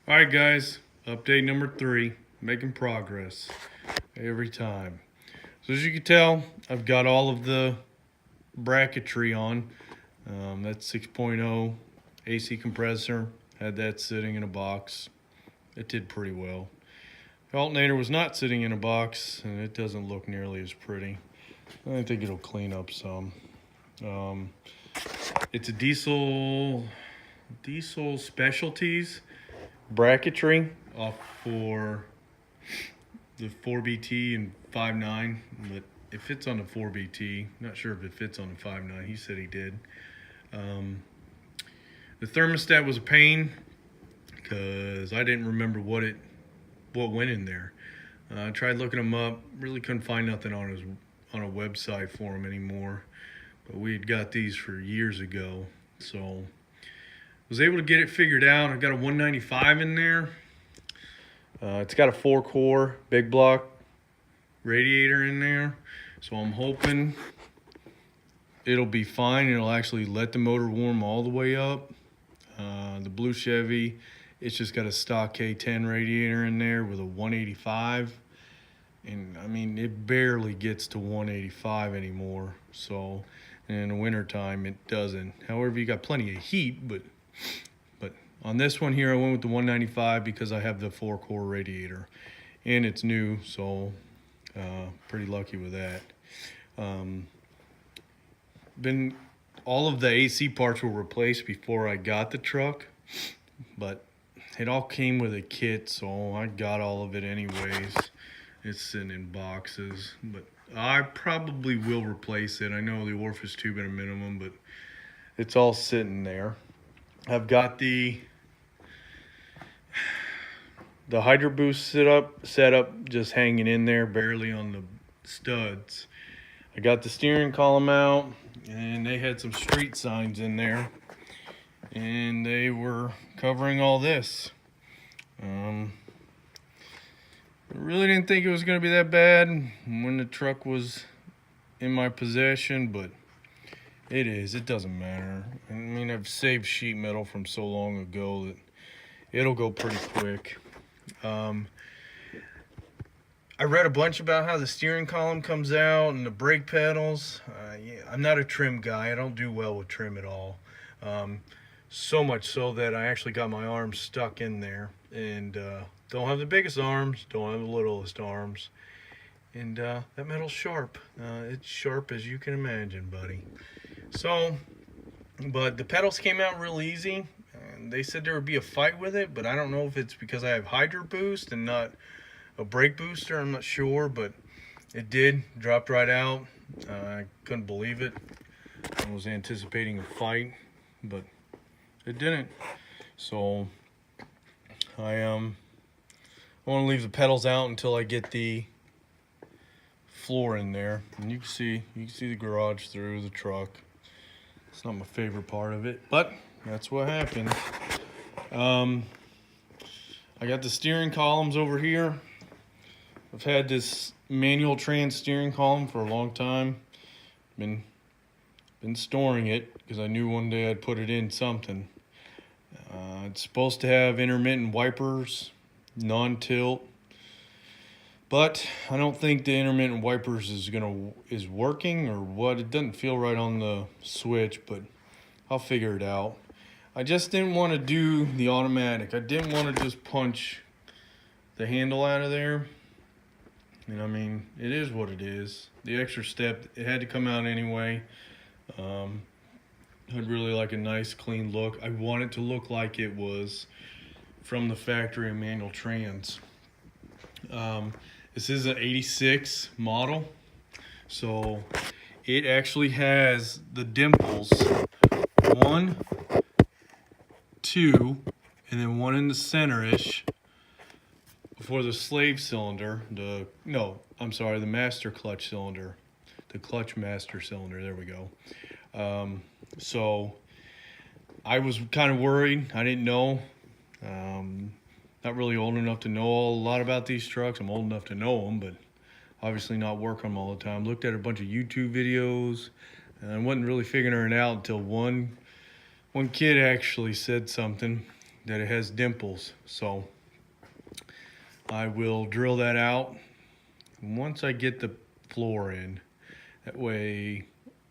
All right, guys, update number 3, making progress every time. So as you can tell, I've got all of the bracketry on. That's 6.0 AC compressor. Had that sitting in a box. It did pretty well. The alternator was not sitting in a box, and it doesn't look nearly as pretty. I think it'll clean up some. It's a diesel specialties bracketry off for the 4BT and 5.9, but it fits on the 4BT. Not sure if it fits on the 5.9. He said he did. The thermostat was a pain because I didn't remember what went in there. I tried looking them up, really couldn't find nothing on a website for them anymore. But we had got these for years ago, so was able to get it figured out. I got a 195 in there. It's got a 4-core big block radiator in there, so I'm hoping it'll be fine. It'll actually let the motor warm all the way up. The blue Chevy, it's just got a stock K10 radiator in there with a 185, and I mean it barely gets to 185 anymore. So in the wintertime it doesn't. However, you got plenty of heat, but on this one here I went with the 195 because I have the 4-core radiator and it's new, so pretty lucky with that. All of the AC parts were replaced before I got the truck, but it all came with a kit, so I got all of it anyways. It's sitting in boxes, but I probably will replace it. I know the orifice tube at a minimum, but it's all sitting there. I've got the Hydro Boost set up just hanging in there, barely on the studs. I got the steering column out, and they had some street signs in there, and they were covering all this. I really didn't think it was going to be that bad when the truck was in my possession, but it is. It doesn't matter. I mean, I've saved sheet metal from so long ago that it'll go pretty quick. I read a bunch about how the steering column comes out and the brake pedals. Yeah, I'm not a trim guy. I don't do well with trim at all. So much so that I actually got my arms stuck in there, and don't have the biggest arms, don't have the littlest arms, and that metal's sharp. It's sharp as you can imagine, buddy. So, but the pedals came out real easy, and they said there would be a fight with it, but I don't know if it's because I have Hydro Boost and not a brake booster. I'm not sure, but it did, dropped right out. I couldn't believe it. I was anticipating a fight, but it didn't. So I want to leave the pedals out until I get the floor in there, and you can see the garage through the truck. It's not my favorite part of it, but that's what happened. I got the steering columns over here. I've had this manual trans steering column for a long time. Been storing it because I knew one day I'd put it in something. It's supposed to have intermittent wipers, non-tilt, but I don't think the intermittent wipers is working or what. It doesn't feel right on the switch, but I'll figure it out. I just didn't want to do the automatic. I didn't want to just punch the handle out of there. And I mean, it is what it is. The extra step, it had to come out anyway. I'd really like a nice clean look. I want it to look like it was from the factory in manual trans. This is an 86 model, so it actually has the dimples, 1, 2, and then one in the center-ish for the slave cylinder. The master clutch cylinder, the clutch master cylinder. There we go. So I was kind of worried. I didn't know. Not really old enough to know a lot about these trucks. I'm old enough to know them, but obviously not work on them all the time. Looked at a bunch of YouTube videos, and I wasn't really figuring it out until one kid actually said something that it has dimples. So I will drill that out once I get the floor in. That way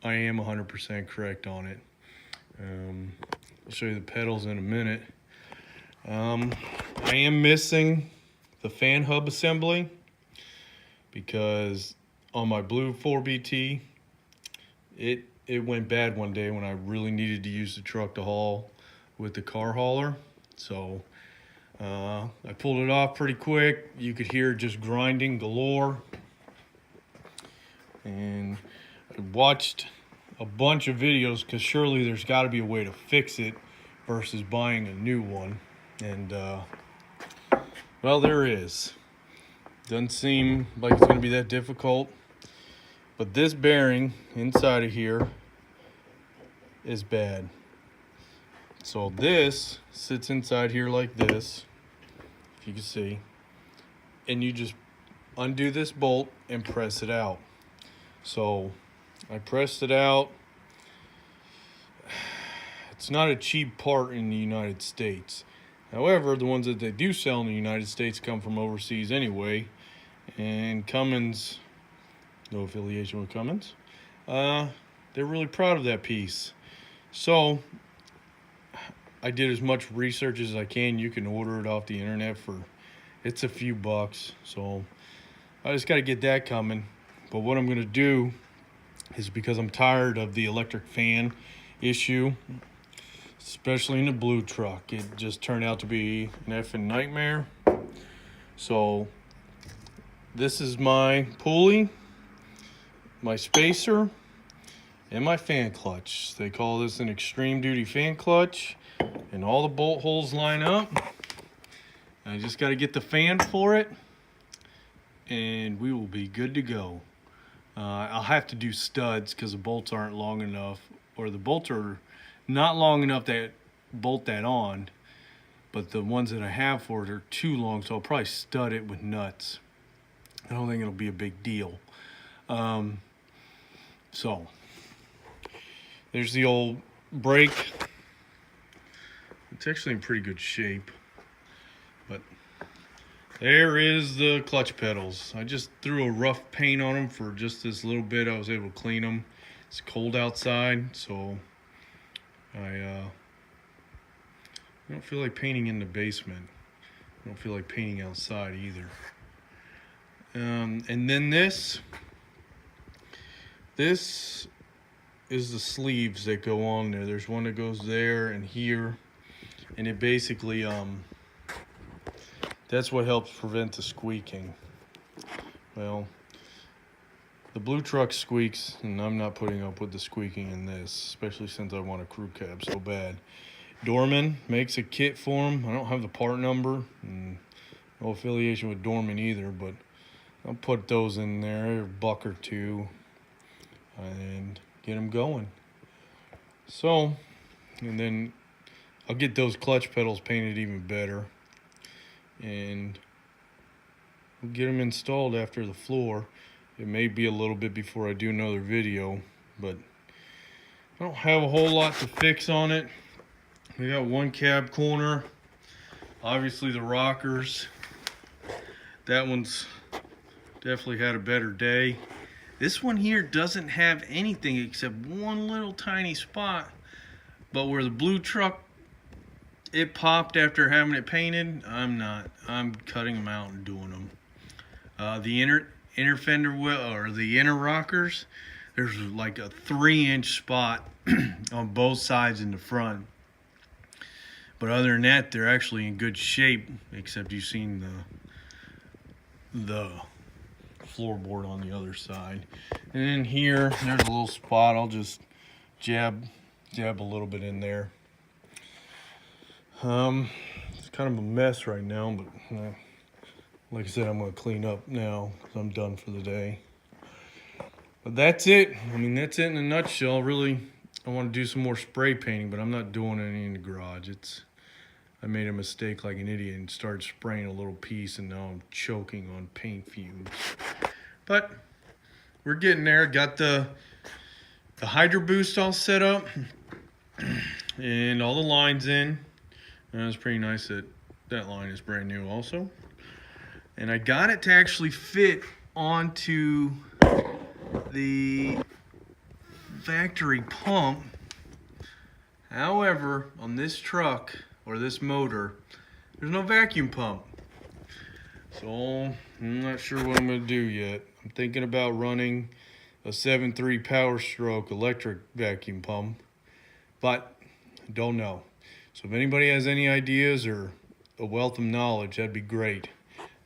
I am 100% correct on it. I'll show you the pedals in a minute. I am missing the fan hub assembly because on my blue 4BT, it went bad one day when I really needed to use the truck to haul with the car hauler. So I pulled it off pretty quick. You could hear it just grinding galore. And I watched a bunch of videos because surely there's got to be a way to fix it versus buying a new one. And well, there is. Doesn't seem like it's going to be that difficult. But this bearing inside of here is bad. So this sits inside here like this, if you can see. And you just undo this bolt and press it out. So I pressed it out. It's not a cheap part in the United States. However, the ones that they do sell in the United States come from overseas anyway. And Cummins, no affiliation with Cummins, they're really proud of that piece. So I did as much research as I can. You can order it off the internet for, it's a few bucks. So I just got to get that coming. But what I'm going to do is, because I'm tired of the electric fan issue, especially in the blue truck, it just turned out to be an effing nightmare. So this is my pulley, my spacer, and my fan clutch. They call this an extreme duty fan clutch, and all the bolt holes line up. I just got to get the fan for it, and we will be good to go. I'll have to do studs because the bolts aren't long enough, or the bolts are not long enough to bolt that on, but the ones that I have for it are too long, so I'll probably stud it with nuts. I don't think it'll be a big deal. So there's the old brake. It's actually in pretty good shape, but there is the clutch pedals. I just threw a rough paint on them for just this little bit. I was able to clean them. It's cold outside, so I don't feel like painting in the basement. I don't feel like painting outside either. And then this is the sleeves that go on there. There's one that goes there and here, and it basically that's what helps prevent the squeaking. Well, the blue truck squeaks, and I'm not putting up with the squeaking in this, especially since I want a crew cab so bad. Dorman makes a kit for them. I don't have the part number, and no affiliation with Dorman either, but I'll put those in there, a buck or two, and get them going. So, and then I'll get those clutch pedals painted even better, and we'll get them installed after the floor. It may be a little bit before I do another video, but I don't have a whole lot to fix on it. We got one cab corner, obviously the rockers. That one's definitely had a better day. This one here doesn't have anything except one little tiny spot, but where the blue truck, it popped after having it painted, I'm cutting them out and doing them. The inner fender wheel, or the inner rockers, there's like a 3-inch spot on both sides in the front. But other than that, they're actually in good shape, except you've seen the floorboard on the other side. And then here, there's a little spot. I'll just jab a little bit in there. It's kind of a mess right now, but like I said, I'm going to clean up now because I'm done for the day. But that's it. I mean, that's it in a nutshell. Really, I want to do some more spray painting, but I'm not doing any in the garage. I made a mistake like an idiot and started spraying a little piece, and now I'm choking on paint fumes. But we're getting there. Got the Hydro Boost all set up and all the lines in. And it's pretty nice that that line is brand new also. And I got it to actually fit onto the factory pump. However, on this truck or this motor, there's no vacuum pump. So I'm not sure what I'm gonna do yet. I'm thinking about running a 7.3 Power Stroke electric vacuum pump, but I don't know. So if anybody has any ideas or a wealth of knowledge, that'd be great.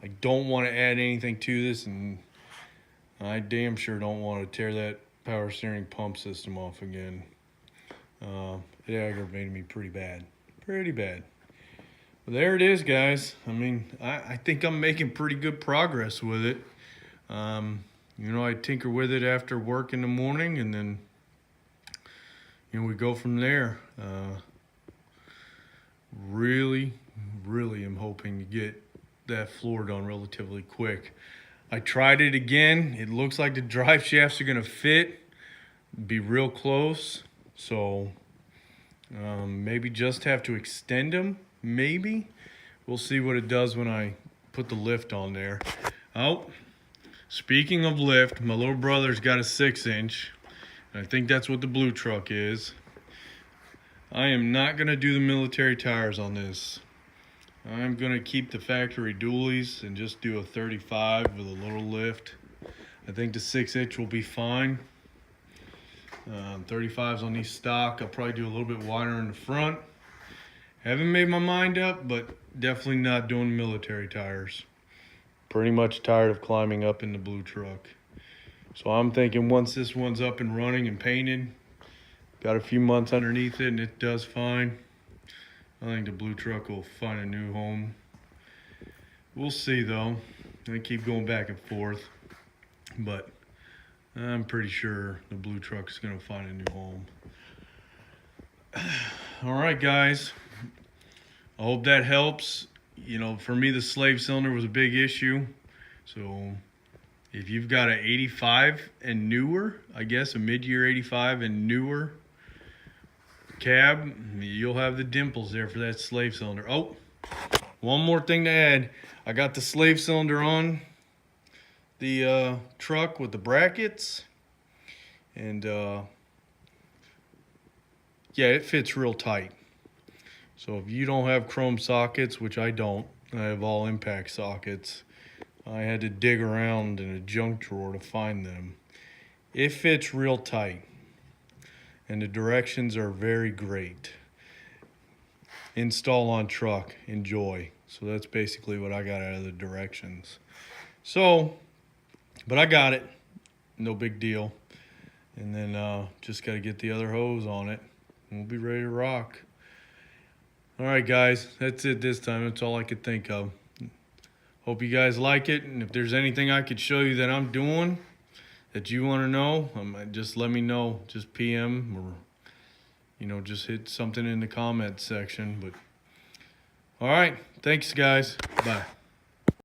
I don't want to add anything to this, and I damn sure don't want to tear that power steering pump system off again. It aggravated me pretty bad. Pretty bad. But there it is, guys. I mean, I think I'm making pretty good progress with it. You know, I tinker with it after work in the morning, and then, you know, we go from there. Really am hoping to get that floor done relatively quick. I tried it again. It looks like the drive shafts are gonna fit, be real close. So maybe just have to extend them, maybe. We'll see what it does when I put the lift on there. Oh, speaking of lift, my little brother's got a 6-inch. I think that's what the blue truck is. I am not gonna do the military tires on this. I'm gonna keep the factory dualies and just do a 35 with a little lift. I think the 6-inch will be fine. 35s on these stock. I'll probably do a little bit wider in the front. Haven't made my mind up, but definitely not doing military tires. Pretty much tired of climbing up in the blue truck. So I'm thinking once this one's up and running and painted, got a few months underneath it and it does fine, I think the blue truck will find a new home. We'll see though. I keep going back and forth, but I'm pretty sure the blue truck is gonna find a new home. All right, guys. I hope that helps. You know, for me, the slave cylinder was a big issue. So if you've got an 85 and newer, I guess a mid-year 85 and newer cab, you'll have the dimples there for that slave cylinder. Oh, one more thing to add. I got the slave cylinder on the truck with the brackets, and yeah, it fits real tight. So if you don't have chrome sockets, which I don't, I have all impact sockets, I had to dig around in a junk drawer to find them. It fits real tight, and the directions are very great. Install on truck, enjoy. So that's basically what I got out of the directions. So, but I got it, no big deal. And then just got to get the other hose on it, and we'll be ready to rock. All right, guys, that's it this time. That's all I could think of. Hope you guys like it, and if there's anything I could show you that I'm doing that you want to know, just let me know. Just PM or, you know, just hit something in the comments section. But all right, thanks, guys. Bye.